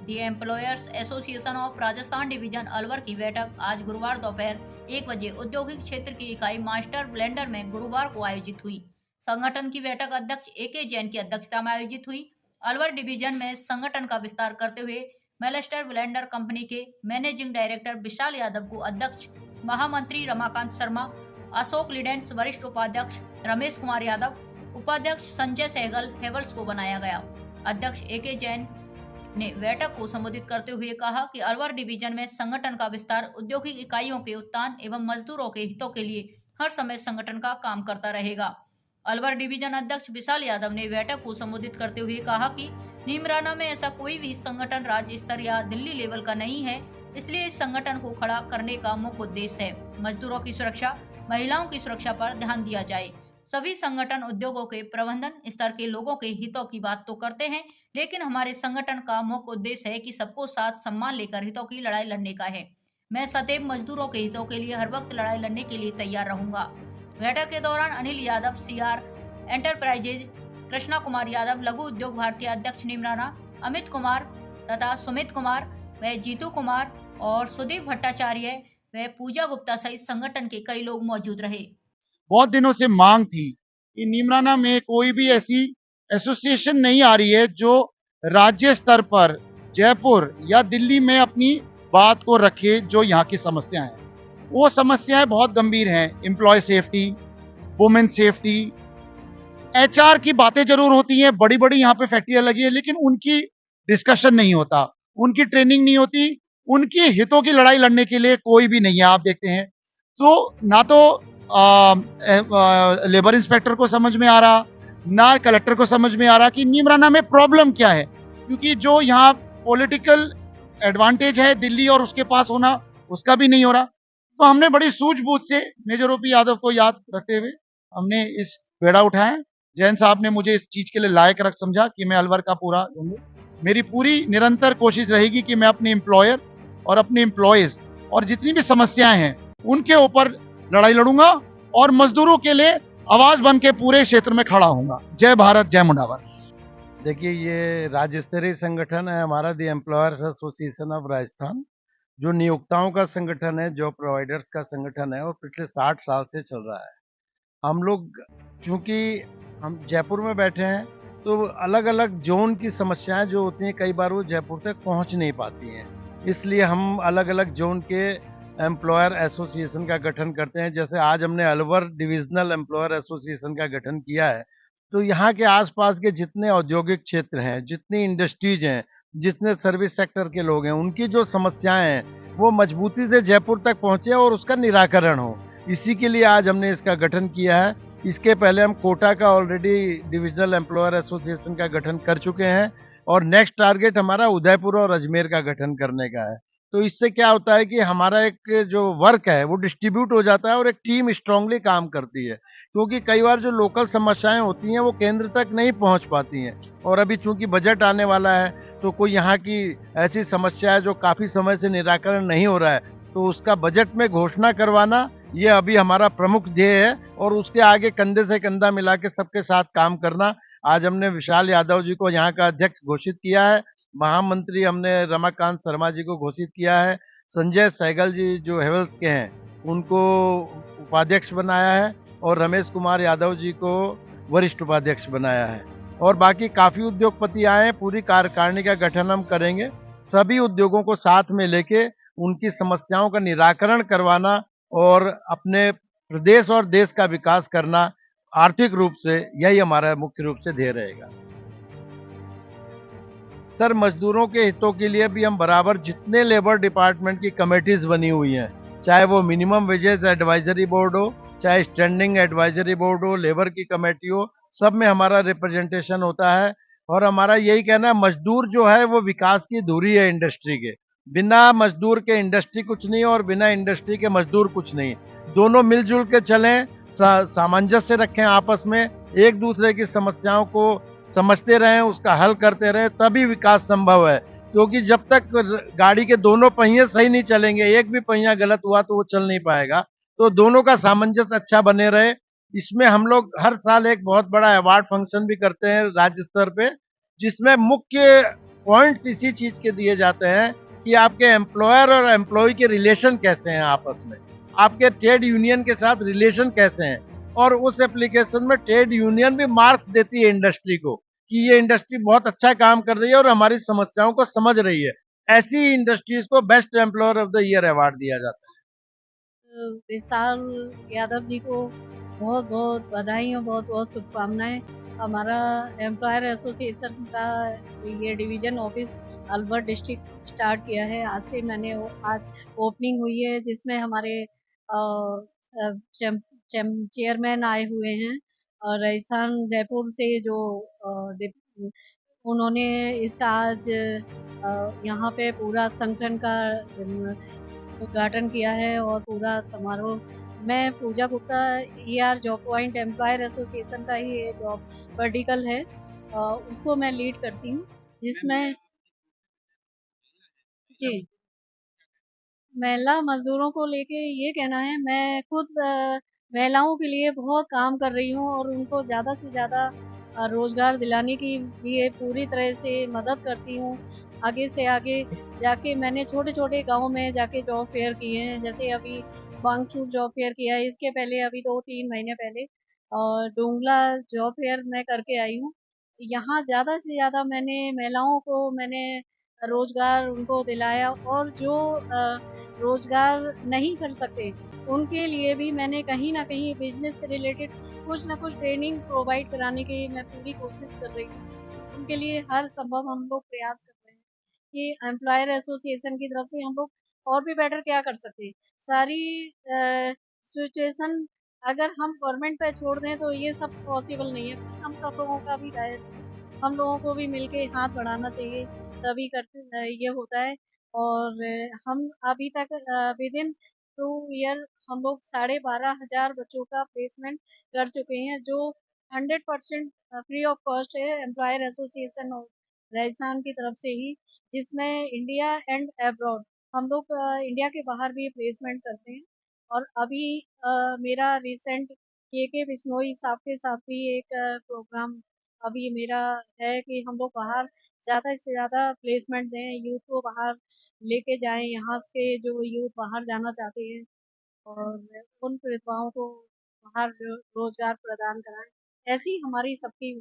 The employers association of Rajasthan division Alwar की बैठक आज गुरुवार दोपहर 1 बजे औद्योगिक क्षेत्र की इकाई मास्टर ब्लेंडर में गुरुवार को आयोजित हुई। संगठन की बैठक अध्यक्ष AK जैन की अध्यक्षता में आयोजित हुई। अलवर डिवीजन में संगठन का विस्तार करते हुए मेलस्टर ब्लेंडर कंपनी के मैनेजिंग डायरेक्टर विशाल यादव को अध्यक्ष, महामंत्री रमाकांत शर्मा, अशोक लीडेंस वरिष्ठ उपाध्यक्ष रमेश कुमार यादव, उपाध्यक्ष संजय सहगल हेवल्स को बनाया गया। अध्यक्ष AK जैन ने बैठक को संबोधित करते हुए कहा कि अलवर डिवीजन में संगठन का विस्तार औद्योगिक इकाइयों के उत्थान एवं मजदूरों के हितों के लिए हर समय संगठन का काम करता रहेगा। अलवर डिवीजन अध्यक्ष विशाल यादव ने बैठक को संबोधित करते हुए कहा कि नीमराना में ऐसा कोई भी संगठन राज्य स्तर या दिल्ली लेवल का नहीं है, इसलिए इस संगठन को खड़ा करने का मुख्य उद्देश्य है मजदूरों की सुरक्षा, महिलाओं की सुरक्षा पर ध्यान दिया जाए। सभी संगठन उद्योगों के प्रबंधन स्तर के लोगों के हितों की बात तो करते हैं, लेकिन हमारे संगठन का मुख्य उद्देश्य है कि सबको साथ सम्मान लेकर हितों की लड़ाई लड़ने का है। मैं सदैव मजदूरों के हितों के लिए हर वक्त लड़ाई लड़ने के लिए तैयार रहूंगा। बैठक के दौरान अनिल यादव CR एंटरप्राइजेज, कृष्णा कुमार यादव लघु उद्योग भारतीय अध्यक्ष नीमराना, अमित कुमार तथा सुमित कुमार व जीतू कुमार और सुदीप भट्टाचार्य व पूजा गुप्ता सहित संगठन के कई लोग मौजूद रहे। बहुत दिनों से मांग थी कि नीमराना में कोई भी ऐसी एसोसिएशन नहीं आ रही है जो राज्य स्तर पर जयपुर या दिल्ली में अपनी बात को रखे। जो यहाँ की समस्याएं हैं वो समस्याएं बहुत गंभीर हैं। Employ safety, women safety, HR की बातें जरूर होती हैं, बड़ी बड़ी यहाँ पे फैक्ट्रियां लगी है, लेकिन उनकी डिस्कशन नहीं होता, उनकी ट्रेनिंग नहीं होती, उनके हितों की लड़ाई लड़ने के लिए कोई भी नहीं है। आप देखते हैं तो ना तो लेबर इंस्पेक्टर को समझ में आ रहा, ना कलेक्टर को समझ में आ रहा कि नीमराना में प्रॉब्लम क्या है, क्योंकि जो यहाँ पॉलिटिकल एडवांटेज है दिल्ली और उसके पास होना, उसका भी नहीं हो रहा। तो हमने बड़ी सूझबूझ से मेजर OP यादव को याद रखते हुए हमने इस बेड़ा उठाया। जैन साहब ने मुझे इस चीज के लिए लायक रख समझा कि मैं अलवर का पूरा दूंगा। मेरी पूरी निरंतर कोशिश रहेगी कि मैं अपने एम्प्लॉयर और अपने एम्प्लॉयज और जितनी भी समस्याएं हैं उनके ऊपर लड़ाई लड़ूंगा और मजदूरों के लिए आवाज बन के पूरे क्षेत्र में खड़ा होऊंगा। जय भारत, जय मुंडावर। देखिए, ये राज्य स्तरीय संगठन है हमारा दी एम्प्लॉयर्स एसोसिएशन ऑफ राजस्थान, जो नियोक्ताओं का संगठन है, जॉब प्रोवाइडर्स का संगठन है और पिछले 60 साल से चल रहा है। हम लोग चूंकि हम जयपुर में बैठे हैं तो अलग अलग जोन की समस्याएं जो होती हैं कई बार वो जयपुर तक पहुंच नहीं पाती हैं, इसलिए हम अलग अलग जोन के एम्प्लॉयर एसोसिएशन का गठन करते हैं। जैसे आज हमने अलवर डिविजनल एम्प्लॉयर एसोसिएशन का गठन किया है। तो यहाँ के आसपास के जितने औद्योगिक क्षेत्र हैं, जितनी इंडस्ट्रीज हैं, जितने सर्विस सेक्टर के लोग हैं, उनकी जो समस्याएं हैं वो मजबूती से जयपुर तक पहुंचे और उसका निराकरण हो, इसी के लिए आज हमने इसका गठन किया है। इसके पहले हम कोटा का ऑलरेडी डिविजनल एम्प्लॉयर एसोसिएशन का गठन कर चुके हैं और नेक्स्ट टारगेट हमारा उदयपुर और अजमेर का गठन करने का है। तो इससे क्या होता है कि हमारा एक जो वर्क है वो डिस्ट्रीब्यूट हो जाता है और एक टीम स्ट्रांगली काम करती है, क्योंकि कई बार जो लोकल समस्याएं होती हैं वो केंद्र तक नहीं पहुंच पाती हैं। और अभी चूंकि बजट आने वाला है तो कोई यहाँ की ऐसी समस्या है जो काफी समय से निराकरण नहीं हो रहा है, तो उसका बजट में घोषणा करवाना ये अभी हमारा प्रमुख ध्येय है और उसके आगे कंधे से कंधा मिला के सबके साथ काम करना। आज हमने विशाल यादव जी को यहाँ का अध्यक्ष घोषित किया है, महामंत्री हमने रमाकांत शर्मा जी को घोषित किया है, संजय सहगल जी जो हेवल्स के हैं उनको उपाध्यक्ष बनाया है और रमेश कुमार यादव जी को वरिष्ठ उपाध्यक्ष बनाया है। और बाकी काफी उद्योगपति आए हैं, पूरी कार्यकारिणी का गठन हम करेंगे। सभी उद्योगों को साथ में लेके उनकी समस्याओं का निराकरण करवाना और अपने प्रदेश और देश का विकास करना आर्थिक रूप से, यही हमारा मुख्य रूप से ध्येय रहेगा। सर, मजदूरों के हितों के लिए भी हम बराबर जितने लेबर डिपार्टमेंट की कमेटीज बनी हुई हैं, चाहे वो मिनिमम वेजेस एडवाइजरी बोर्ड हो, चाहे स्टैंडिंग एडवाइजरी बोर्ड हो, लेबर की कमेटी हो, सब में हमारा रिप्रेजेंटेशन होता है। और हमारा यही कहना है, मजदूर जो है वो विकास की धुरी है इंडस्ट्री के। बिना मजदूर के इंडस्ट्री कुछ नहीं और बिना इंडस्ट्री के मजदूर कुछ नहीं। दोनों मिलजुल के चलें, सामंजस्य रखें आपस में, एक दूसरे की समस्याओं को समझते रहें, उसका हल करते रहें, तभी विकास संभव है। क्योंकि जब तक गाड़ी के दोनों पहिए सही नहीं चलेंगे, एक भी पहिया गलत हुआ तो वो चल नहीं पाएगा। तो दोनों का सामंजस्य अच्छा बने रहे, इसमें हम लोग हर साल एक बहुत बड़ा अवार्ड फंक्शन भी करते हैं राज्य स्तर पे, जिसमें मुख्य पॉइंट्स इसी चीज के दिए जाते हैं कि आपके एम्प्लॉयर और एम्प्लॉय के रिलेशन कैसे हैं आपस में, आपके ट्रेड यूनियन के साथ रिलेशन कैसे हैं। और उस एप्लीकेशन में ट्रेड यूनियन भी मार्क्स देती है इंडस्ट्री को कि ये इंडस्ट्री बहुत अच्छा काम कर रही है और हमारी समस्याओं को समझ रही है। ऐसी इंडस्ट्रीज को best employer of the year award दिया जाता है। विशाल यादव जी को बहुत बहुत बधाई और बहुत बहुत शुभकामनाएं। हमारा एम्प्लॉयर एसोसिएशन का ये division office Alwar district start किया है। आज से आज ओपनिंग हुई है, जिसमें हमारे चेयरमैन आए हुए हैं और राजस्थान जयपुर से जो उन्होंने इसका आज यहाँ पे पूरा संगठन का उद्घाटन किया है और पूरा समारोह। मैं Pooja Gupta ER job point employer association का ही ये जॉब वर्टिकल है, उसको मैं लीड करती हूँ, जिसमें जी महिला मजदूरों को लेके ये कहना है, मैं खुद महिलाओं के लिए बहुत काम कर रही हूँ और उनको ज़्यादा से ज़्यादा रोज़गार दिलाने के लिए पूरी तरह से मदद करती हूँ। आगे से आगे जाके मैंने छोटे-छोटे गाँव में जाके जॉब फेयर किए हैं, जैसे अभी बांगचूर जॉब फेयर किया है, इसके पहले अभी 2-3 महीने पहले और डोंगला जॉब फेयर मैं करके आई हूँ। यहाँ ज़्यादा से ज़्यादा मैंने रोज़गार उनको दिलाया और जो रोज़गार नहीं कर सकते, उनके लिए भी मैंने कहीं न कहीं बिज़नेस से रिलेटेड कुछ न कुछ ट्रेनिंग प्रोवाइड कराने की मैं पूरी कोशिश कर रही हूँ। उनके लिए हर संभव हम लोग प्रयास कर रहे हैं कि एम्प्लॉयर एसोसिएशन की तरफ से हम लोग और भी बेटर क्या कर सकते हैं। सारी सिचुएशन अगर हम गवर्नमेंट पे छोड़ दें तो ये सब पॉसिबल नहीं है। कुछ हम सब लोगों का भी दायित्व, हम लोगों को भी मिलके हाथ बढ़ाना चाहिए, तभी ये होता है। और हम अभी तक विदिन 2 ईयर हम लोग 12,500 बच्चों का प्लेसमेंट कर चुके हैं, जो 100% फ्री ऑफ कॉस्ट है एम्प्लॉयर एसोसिएशन ऑफ राजस्थान की तरफ से ही, जिसमें इंडिया एंड अब्रॉड हम लोग इंडिया के बाहर भी प्लेसमेंट करते हैं। और अभी मेरा रिसेंट के बिश्नोई साहब के साथ भी एक प्रोग्राम अभी मेरा है कि हम लोग बाहर ज़्यादा से ज़्यादा प्लेसमेंट दें, यूथ को बाहर लेके जाएँ, यहाँ के जो यूथ बाहर जाना चाहते हैं और उन प्रतिभाओं को बाहर रोज़गार प्रदान कराएँ। ऐसी हमारी सबकी